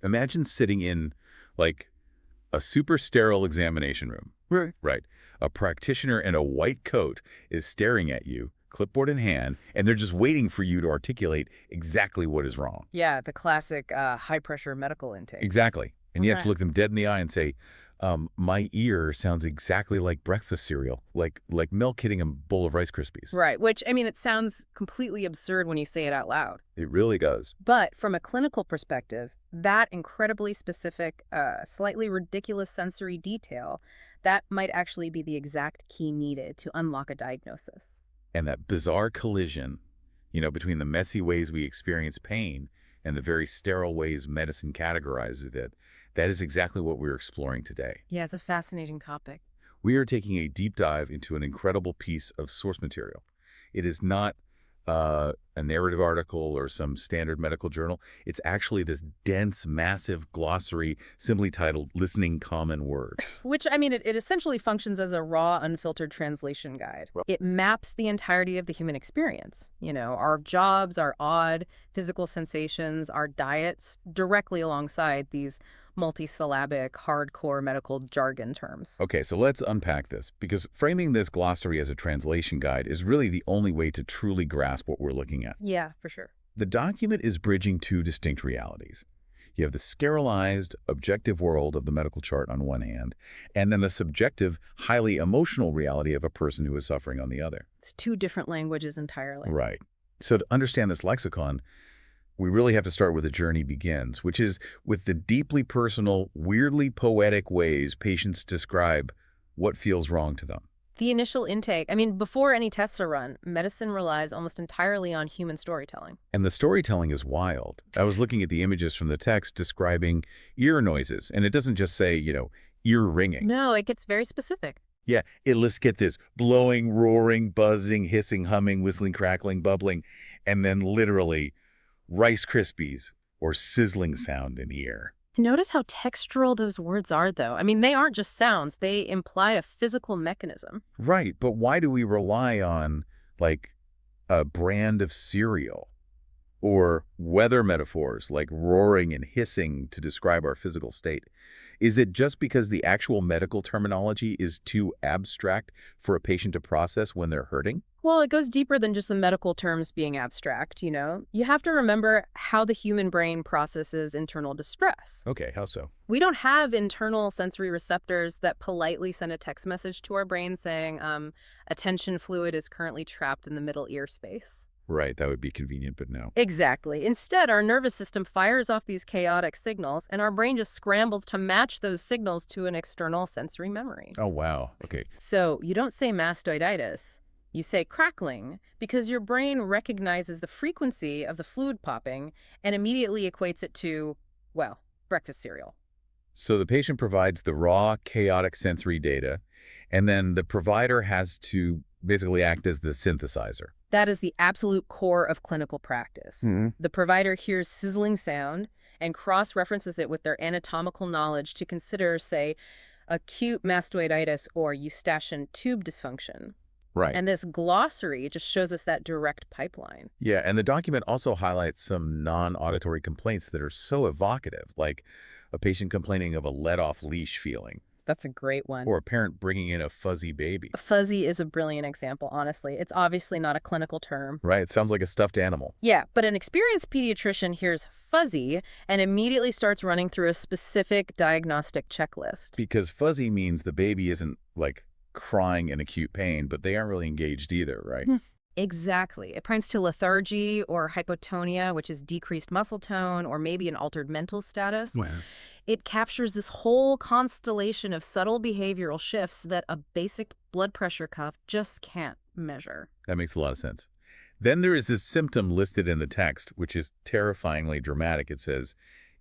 Imagine sitting in, like, a super sterile examination room. Right. Right. A practitioner in a white coat is staring at you, clipboard in hand, and they're just waiting for you to articulate exactly what is wrong. Yeah, the classic high-pressure medical intake. Exactly. And you have to Okay. look them dead in the eye and say, my ear sounds exactly like breakfast cereal, like milk hitting a bowl of Rice Krispies. Right, which, I mean, it sounds completely absurd when you say it out loud. It really does. But from a clinical perspective, that incredibly specific, slightly ridiculous sensory detail, that might actually be the exact key needed to unlock a diagnosis. And that bizarre collision, between the messy ways we experience pain and the very sterile ways medicine categorizes it, that is exactly what we're exploring today. Yeah, it's a fascinating topic. We are taking a deep dive into an incredible piece of source material. It is not a narrative article or some standard medical journal. It's actually this dense, massive glossary simply titled Listening Common Words. Which, I mean, it essentially functions as a raw, unfiltered translation guide. Right. It maps the entirety of the human experience. Our jobs, our odd physical sensations, our diets, directly alongside these multisyllabic, hardcore medical jargon terms. Okay, so let's unpack this, because framing this glossary as a translation guide is really the only way to truly grasp what we're looking at. Yeah, for sure. The document is bridging two distinct realities. You have the sterilized, objective world of the medical chart on one hand, and then the subjective, highly emotional reality of a person who is suffering on the other. It's two different languages entirely. Right. So to understand this lexicon, we really have to start where the journey begins, which is with the deeply personal, weirdly poetic ways patients describe what feels wrong to them. The initial intake, I mean, before any tests are run, medicine relies almost entirely on human storytelling. And the storytelling is wild. I was looking at the images from the text describing ear noises, and it doesn't just say, ear ringing. No, it gets very specific. Yeah, let's get this. Blowing, roaring, buzzing, hissing, humming, whistling, crackling, bubbling, and then literally Rice Krispies or sizzling sound in ear. Notice how textural those words are, though. I mean, they aren't just sounds. They imply a physical mechanism. Right, but why do we rely on, like, a brand of cereal or weather metaphors like roaring and hissing to describe our physical state? Is it just because the actual medical terminology is too abstract for a patient to process when they're hurting? Well, it goes deeper than just the medical terms being abstract, You have to remember how the human brain processes internal distress. Okay, how so? We don't have internal sensory receptors that politely send a text message to our brain saying, attention fluid is currently trapped in the middle ear space. Right, that would be convenient, but no. Exactly. Instead, our nervous system fires off these chaotic signals, and our brain just scrambles to match those signals to an external sensory memory. Oh, wow. Okay. So you don't say mastoiditis. You say crackling because your brain recognizes the frequency of the fluid popping and immediately equates it to, well, breakfast cereal. So the patient provides the raw, chaotic sensory data, and then the provider has to basically act as the synthesizer. That is the absolute core of clinical practice. The provider hears sizzling sound and cross-references it with their anatomical knowledge to consider, say, acute mastoiditis or eustachian tube dysfunction. Right. And this glossary just shows us that direct pipeline. Yeah, and the document also highlights some non-auditory complaints that are so evocative, like a patient complaining of a let-off leash feeling, That's a great one. or a parent bringing in a fuzzy baby. Fuzzy is a brilliant example, honestly. It's obviously not a clinical term. Right, it sounds like a stuffed animal. Yeah, but an experienced pediatrician hears fuzzy and immediately starts running through a specific diagnostic checklist. Because fuzzy means the baby isn't, like, crying in acute pain, but they aren't really engaged either, right? Exactly. It points to lethargy or hypotonia, which is decreased muscle tone or maybe an altered mental status. Wow. It captures this whole constellation of subtle behavioral shifts that a basic blood pressure cuff just can't measure. That makes a lot of sense. Then there is this symptom listed in the text, which is terrifyingly dramatic. It says,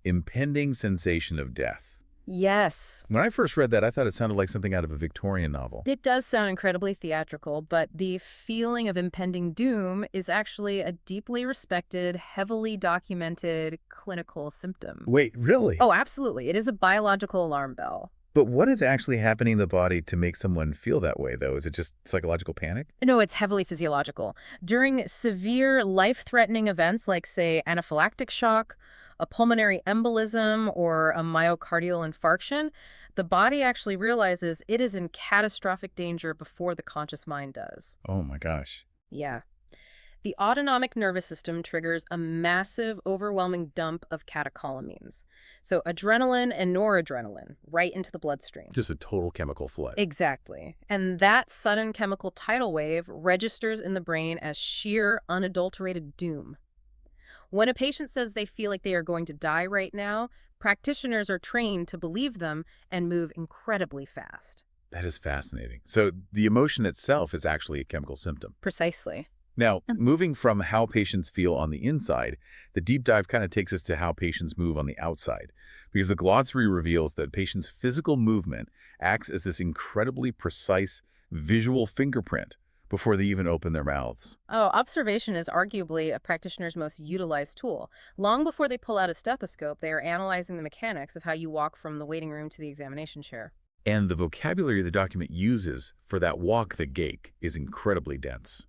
impending sensation of death. Yes. When I first read that, I thought it sounded like something out of a Victorian novel. It does sound incredibly theatrical, but the feeling of impending doom is actually a deeply respected, heavily documented clinical symptom. Wait, really? Oh, absolutely. It is a biological alarm bell. But what is actually happening in the body to make someone feel that way, though? Is it just psychological panic? No, it's heavily physiological. During severe, life-threatening events like, say, anaphylactic shock, a pulmonary embolism or a myocardial infarction, the body actually realizes it is in catastrophic danger before the conscious mind does. Oh my gosh. Yeah. The autonomic nervous system triggers a massive, overwhelming dump of catecholamines. So adrenaline and noradrenaline right into the bloodstream. Just a total chemical flood. Exactly. And that sudden chemical tidal wave registers in the brain as sheer, unadulterated doom. When a patient says they feel like they are going to die right now, practitioners are trained to believe them and move incredibly fast. That is fascinating. So the emotion itself is actually a chemical symptom. Precisely. Now, moving from how patients feel on the inside, the deep dive kind of takes us to how patients move on the outside, because the glossary reveals that patients' physical movement acts as this incredibly precise visual fingerprint before they even open their mouths. Oh, observation is arguably a practitioner's most utilized tool. Long before they pull out a stethoscope, they are analyzing the mechanics of how you walk from the waiting room to the examination chair. And the vocabulary the document uses for that walk, the gait, is incredibly dense.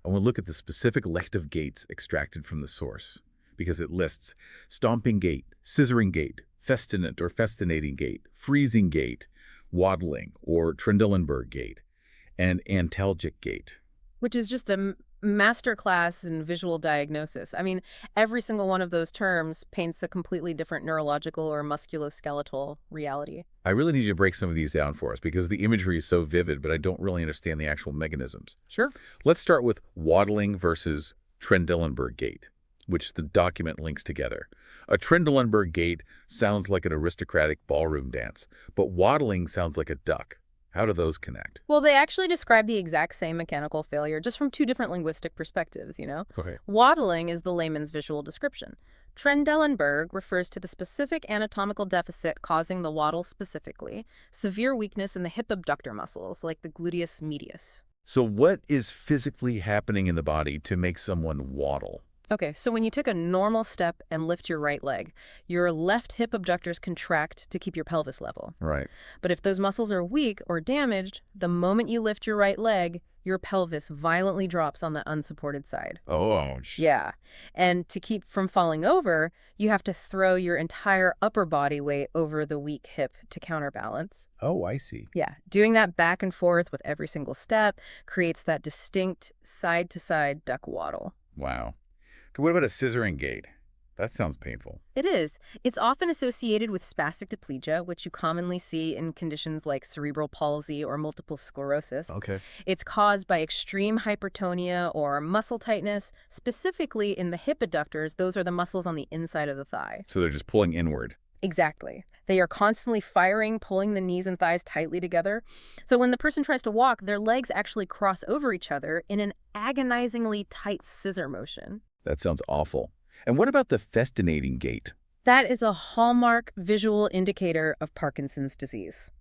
I want to look at the specific lective gaits extracted from the source, because it lists stomping gait, scissoring gait, festinant or festinating gait, freezing gait, waddling or Trendelenburg gait, and antalgic gait. Which is just a masterclass in visual diagnosis. I mean, every single one of those terms paints a completely different neurological or musculoskeletal reality. I really need you to break some of these down for us because the imagery is so vivid, but I don't really understand the actual mechanisms. Sure. Let's start with waddling versus Trendelenburg gait, which the document links together. A Trendelenburg gait sounds like an aristocratic ballroom dance, but waddling sounds like a duck. How do those connect? Well, they actually describe the exact same mechanical failure, just from two different linguistic perspectives, you know? Okay. Waddling is the layman's visual description. Trendelenburg refers to the specific anatomical deficit causing the waddle specifically, severe weakness in the hip abductor muscles, like the gluteus medius. So what is physically happening in the body to make someone waddle? Okay, so when you take a normal step and lift your right leg, your left hip abductors contract to keep your pelvis level. Right. But if those muscles are weak or damaged, the moment you lift your right leg, your pelvis violently drops on the unsupported side. Oh. Yeah. And to keep from falling over, you have to throw your entire upper body weight over the weak hip to counterbalance. Oh, I see. Yeah. Doing that back and forth with every single step creates that distinct side-to-side duck waddle. Wow. What about a scissoring gait? That sounds painful. It is. It's often associated with spastic diplegia, which you commonly see in conditions like cerebral palsy or multiple sclerosis. Okay. It's caused by extreme hypertonia or muscle tightness, specifically in the hip adductors. Those are the muscles on the inside of the thigh. So they're just pulling inward. Exactly. They are constantly firing, pulling the knees and thighs tightly together. So when the person tries to walk, their legs actually cross over each other in an agonizingly tight scissor motion. That sounds awful. And what about the festinating gait? That is a hallmark visual indicator of Parkinson's disease.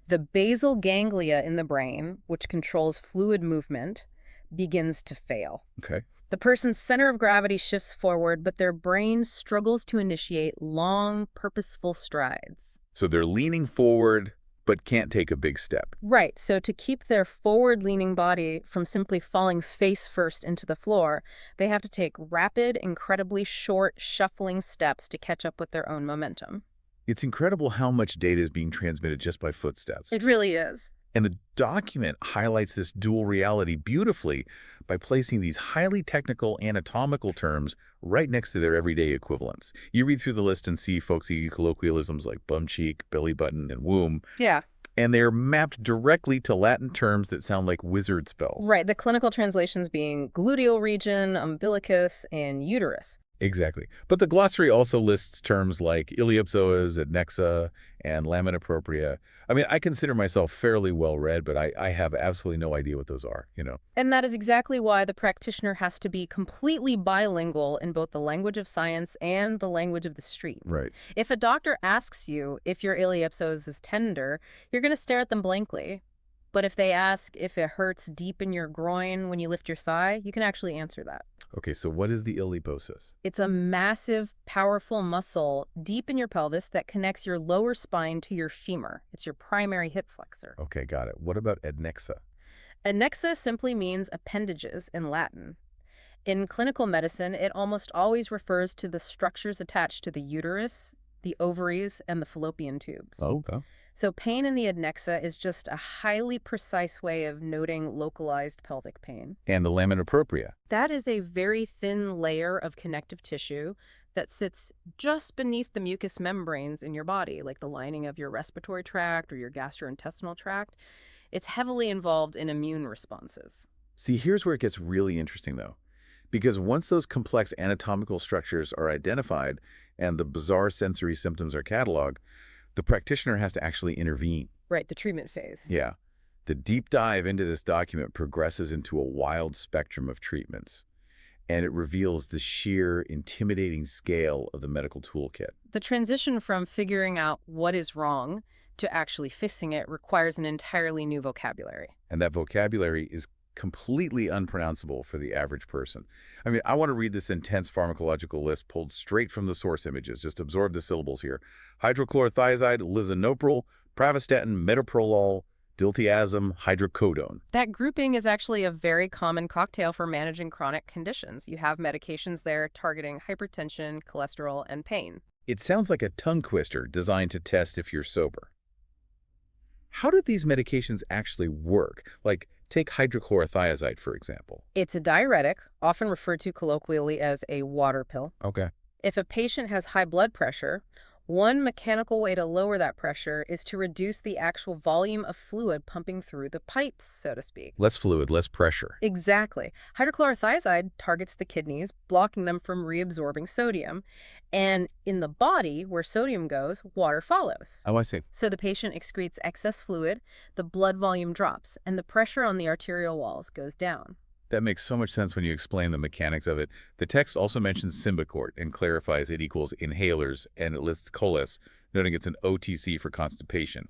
The basal ganglia in the brain, which controls fluid movement, begins to fail. Okay. The person's center of gravity shifts forward, but their brain struggles to initiate long, purposeful strides. So they're leaning forward, but can't take a big step. Right. So to keep their forward-leaning body from simply falling face first into the floor, they have to take rapid, incredibly short, shuffling steps to catch up with their own momentum. It's incredible how much data is being transmitted just by footsteps. It really is. And the document highlights this dual reality beautifully by placing these highly technical anatomical terms right next to their everyday equivalents. You read through the list and see folksy colloquialisms like bum cheek, belly button, and womb. Yeah. And they're mapped directly to Latin terms that sound like wizard spells. Right. The clinical translations being gluteal region, umbilicus, and uterus. Exactly. But the glossary also lists terms like iliopsoas, adnexa, and lamina propria. I mean, I consider myself fairly well-read, but I have absolutely no idea what those are, you know. And that is exactly why the practitioner has to be completely bilingual in both the language of science and the language of the street. Right. If a doctor asks you if your iliopsoas is tender, you're going to stare at them blankly. But if they ask if it hurts deep in your groin when you lift your thigh, you can actually answer that. Okay, so what is the iliopsoas? It's a massive, powerful muscle deep in your pelvis that connects your lower spine to your femur. It's your primary hip flexor. Okay, got it. What about adnexa? Adnexa simply means appendages in Latin. In clinical medicine, it almost always refers to the structures attached to the uterus, the ovaries, and the fallopian tubes. Oh, okay. So pain in the adnexa is just a highly precise way of noting localized pelvic pain. And the lamina propria. That is a very thin layer of connective tissue that sits just beneath the mucous membranes in your body, like the lining of your respiratory tract or your gastrointestinal tract. It's heavily involved in immune responses. See, here's where it gets really interesting, though. Because once those complex anatomical structures are identified and the bizarre sensory symptoms are cataloged, the practitioner has to actually intervene. Right, the treatment phase. Yeah. The deep dive into this document progresses into a wild spectrum of treatments, and it reveals the sheer, intimidating scale of the medical toolkit. The transition from figuring out what is wrong to actually fixing it requires an entirely new vocabulary. And that vocabulary is completely unpronounceable for the average person. I mean, I want to read this intense pharmacological list pulled straight from the source images. Just absorb the syllables here. Hydrochlorothiazide, lisinopril, pravastatin, metoprolol, diltiazem, hydrocodone. That grouping is actually a very common cocktail for managing chronic conditions. You have medications there targeting hypertension, cholesterol, and pain. It sounds like a tongue twister designed to test if you're sober. How do these medications actually work? Like, take hydrochlorothiazide, for example. It's a diuretic, often referred to colloquially as a water pill. Okay. If a patient has high blood pressure, one mechanical way to lower that pressure is to reduce the actual volume of fluid pumping through the pipes, so to speak. Less fluid, less pressure. Exactly. Hydrochlorothiazide targets the kidneys, blocking them from reabsorbing sodium. And in the body, where sodium goes, water follows. Oh, I see. So the patient excretes excess fluid, the blood volume drops, and the pressure on the arterial walls goes down. That makes so much sense when you explain the mechanics of it. The text also mentions Symbicort and clarifies it equals inhalers, and it lists Colis, noting it's an OTC for constipation.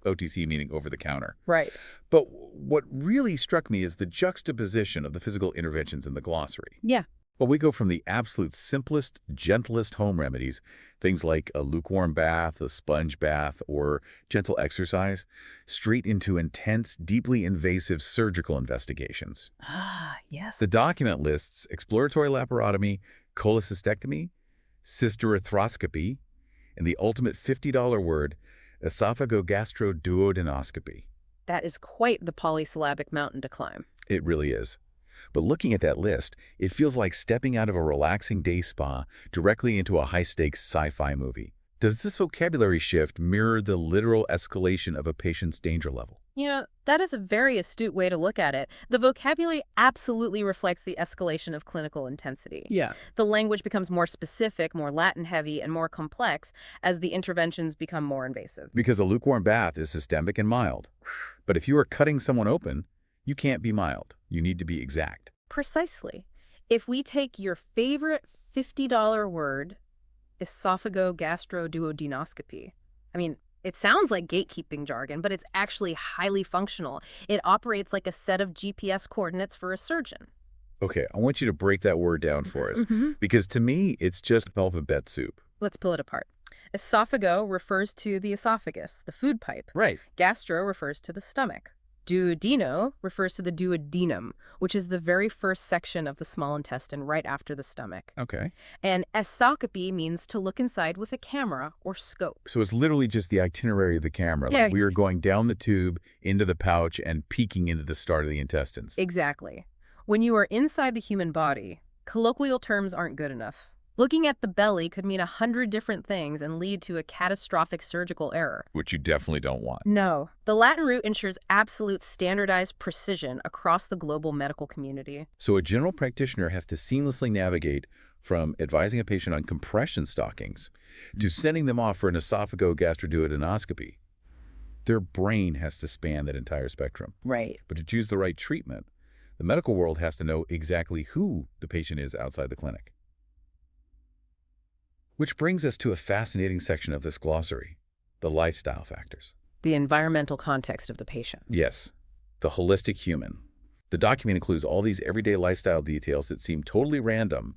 OTC meaning over-the-counter. Right. But what really struck me is the juxtaposition of the physical interventions in the glossary. Yeah. Well, we go from the absolute simplest, gentlest home remedies, things like a lukewarm bath, a sponge bath, or gentle exercise, straight into intense, deeply invasive surgical investigations. Ah, yes. The document lists exploratory laparotomy, cholecystectomy, cystoarthroscopy, and the ultimate $50 word, esophagogastroduodenoscopy. That is quite the polysyllabic mountain to climb. It really is. But looking at that list, it feels like stepping out of a relaxing day spa directly into a high-stakes sci-fi movie. Does this vocabulary shift mirror the literal escalation of a patient's danger level? You know, that is a very astute way to look at it. The vocabulary absolutely reflects the escalation of clinical intensity. Yeah. The language becomes more specific, more Latin-heavy, and more complex as the interventions become more invasive. Because a lukewarm bath is systemic and mild. But if you are cutting someone open, you can't be mild. You need to be exact. Precisely. If we take your favorite $50 word, esophagogastroduodenoscopy, I mean, it sounds like gatekeeping jargon, but it's actually highly functional. It operates like a set of GPS coordinates for a surgeon. Okay, I want you to break that word down for us, because to me, it's just alphabet soup. Let's pull it apart. Esophago refers to the esophagus, the food pipe. Right. Gastro refers to the stomach. Duodeno refers to the duodenum, which is the very first section of the small intestine right after the stomach. Okay. And esoscopy means to look inside with a camera or scope. So it's literally just the itinerary of the camera. Yeah. Like we are going down the tube, into the pouch, and peeking into the start of the intestines. Exactly. When you are inside the human body, colloquial terms aren't good enough. Looking at the belly could mean 100 different things and lead to a catastrophic surgical error. Which you definitely don't want. No. The Latin root ensures absolute standardized precision across the global medical community. So a general practitioner has to seamlessly navigate from advising a patient on compression stockings to sending them off for an esophagogastroduodenoscopy. Their brain has to span that entire spectrum. Right. But to choose the right treatment, the medical world has to know exactly who the patient is outside the clinic. Which brings us to a fascinating section of this glossary, the lifestyle factors. The environmental context of the patient. Yes, the holistic human. The document includes all these everyday lifestyle details that seem totally random,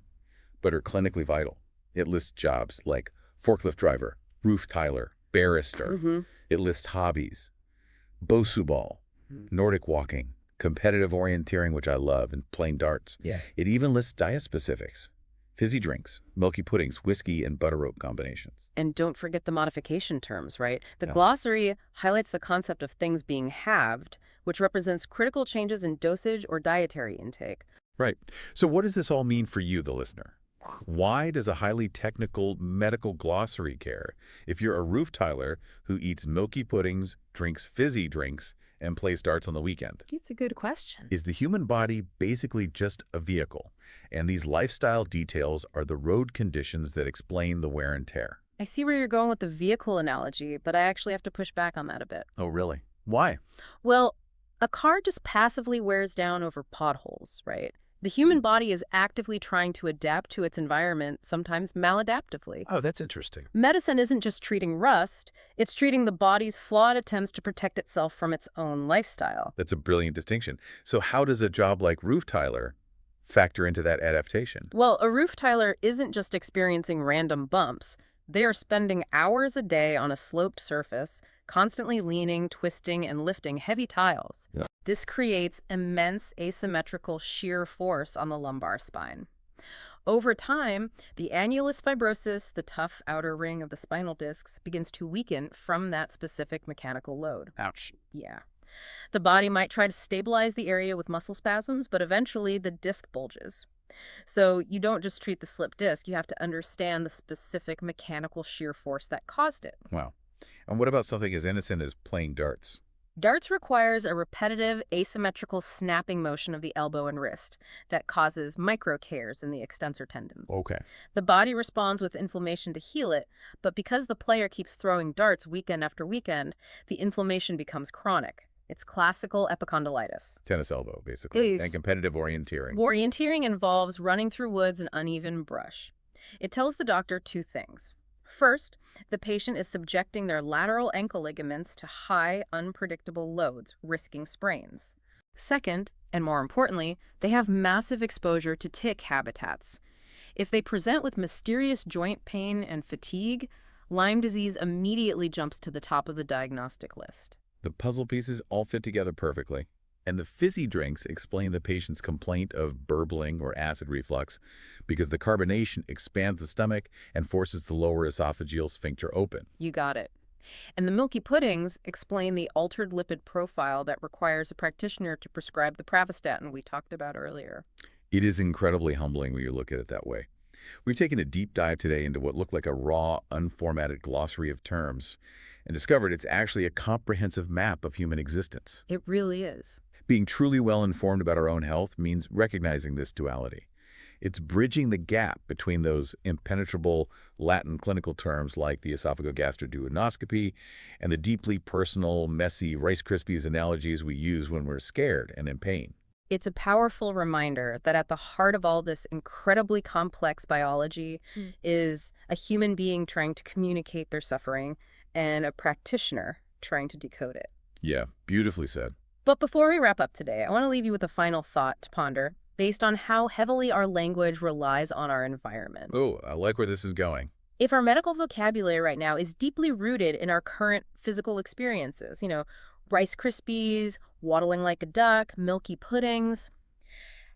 but are clinically vital. It lists jobs like forklift driver, roof tiler, barrister. It lists hobbies, Bosu ball, Nordic walking, competitive orienteering, which I love, and playing darts. Yeah. It even lists diet specifics. Fizzy drinks, milky puddings, whiskey, and butter oat combinations. And don't forget the modification terms, right? The Yeah. glossary highlights the concept of things being halved, which represents critical changes in dosage or dietary intake. Right. So what does this all mean for you, the listener? Why does a highly technical medical glossary care if you're a roof tiler who eats milky puddings, drinks fizzy drinks, and plays darts on the weekend? It's a good question. Is the human body basically just a vehicle, and these lifestyle details are the road conditions that explain the wear and tear? I see where you're going with the vehicle analogy, but I actually have to push back on that a bit. Oh, really? Why? Well, a car just passively wears down over potholes, right? The human body is actively trying to adapt to its environment, sometimes maladaptively. Oh, that's interesting. Medicine isn't just treating rust, it's treating the body's flawed attempts to protect itself from its own lifestyle. That's a brilliant distinction. So how does a job like roof tiler factor into that adaptation? Well, a roof tiler isn't just experiencing random bumps. They are spending hours a day on a sloped surface, constantly leaning, twisting, and lifting heavy tiles. Yeah. This creates immense asymmetrical shear force on the lumbar spine. Over time, the annulus fibrosus, the tough outer ring of the spinal discs, begins to weaken from that specific mechanical load. Ouch. Yeah. The body might try to stabilize the area with muscle spasms, but eventually the disc bulges. So you don't just treat the slipped disc, you have to understand the specific mechanical shear force that caused it. Wow. And what about something as innocent as playing darts? Darts requires a repetitive, asymmetrical snapping motion of the elbow and wrist that causes micro tears in the extensor tendons. Okay. The body responds with inflammation to heal it, but because the player keeps throwing darts weekend after weekend, the inflammation becomes chronic. It's classical epicondylitis. Tennis elbow, basically, Yes. and competitive orienteering. Orienteering involves running through woods and uneven brush. It tells the doctor two things. First, the patient is subjecting their lateral ankle ligaments to high, unpredictable loads, risking sprains. Second, and more importantly, they have massive exposure to tick habitats. If they present with mysterious joint pain and fatigue, Lyme disease immediately jumps to the top of the diagnostic list. The puzzle pieces all fit together perfectly. And the fizzy drinks explain the patient's complaint of burbling or acid reflux because the carbonation expands the stomach and forces the lower esophageal sphincter open. You got it. And the milky puddings explain the altered lipid profile that requires a practitioner to prescribe the pravastatin we talked about earlier. It is incredibly humbling when you look at it that way. We've taken a deep dive today into what looked like a raw, unformatted glossary of terms and discovered it's actually a comprehensive map of human existence. It really is. Being truly well-informed about our own health means recognizing this duality. It's bridging the gap between those impenetrable Latin clinical terms like the esophagogastroduodenoscopy and the deeply personal, messy Rice Krispies analogies we use when we're scared and in pain. It's a powerful reminder that at the heart of all this incredibly complex biology is a human being trying to communicate their suffering and a practitioner trying to decode it. Yeah, beautifully said. But before we wrap up today, I want to leave you with a final thought to ponder based on how heavily our language relies on our environment. Oh, I like where this is going. If our medical vocabulary right now is deeply rooted in our current physical experiences, Rice Krispies, waddling like a duck, milky puddings,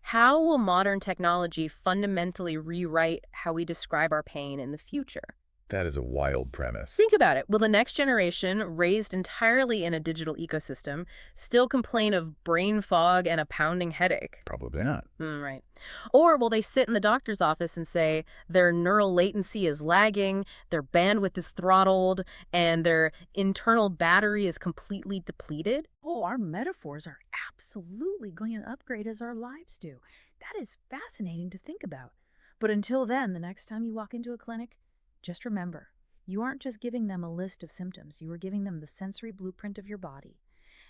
how will modern technology fundamentally rewrite how we describe our pain in the future? That is a wild premise. Think about it. Will the next generation, raised entirely in a digital ecosystem, still complain of brain fog and a pounding headache? Probably not. Right. Or will they sit in the doctor's office and say their neural latency is lagging, their bandwidth is throttled, and their internal battery is completely depleted? Oh, our metaphors are absolutely going to upgrade as our lives do. That is fascinating to think about. But until then, the next time you walk into a clinic, just remember, you aren't just giving them a list of symptoms. You are giving them the sensory blueprint of your body,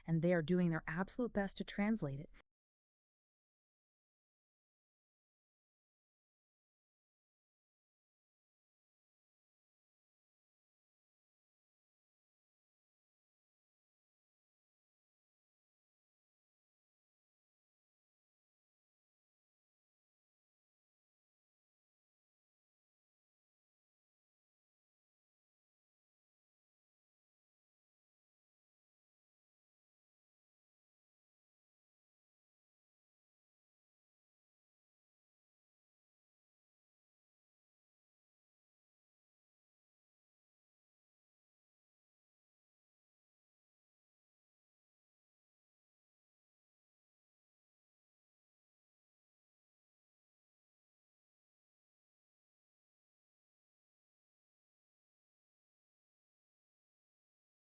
and they are doing their absolute best to translate it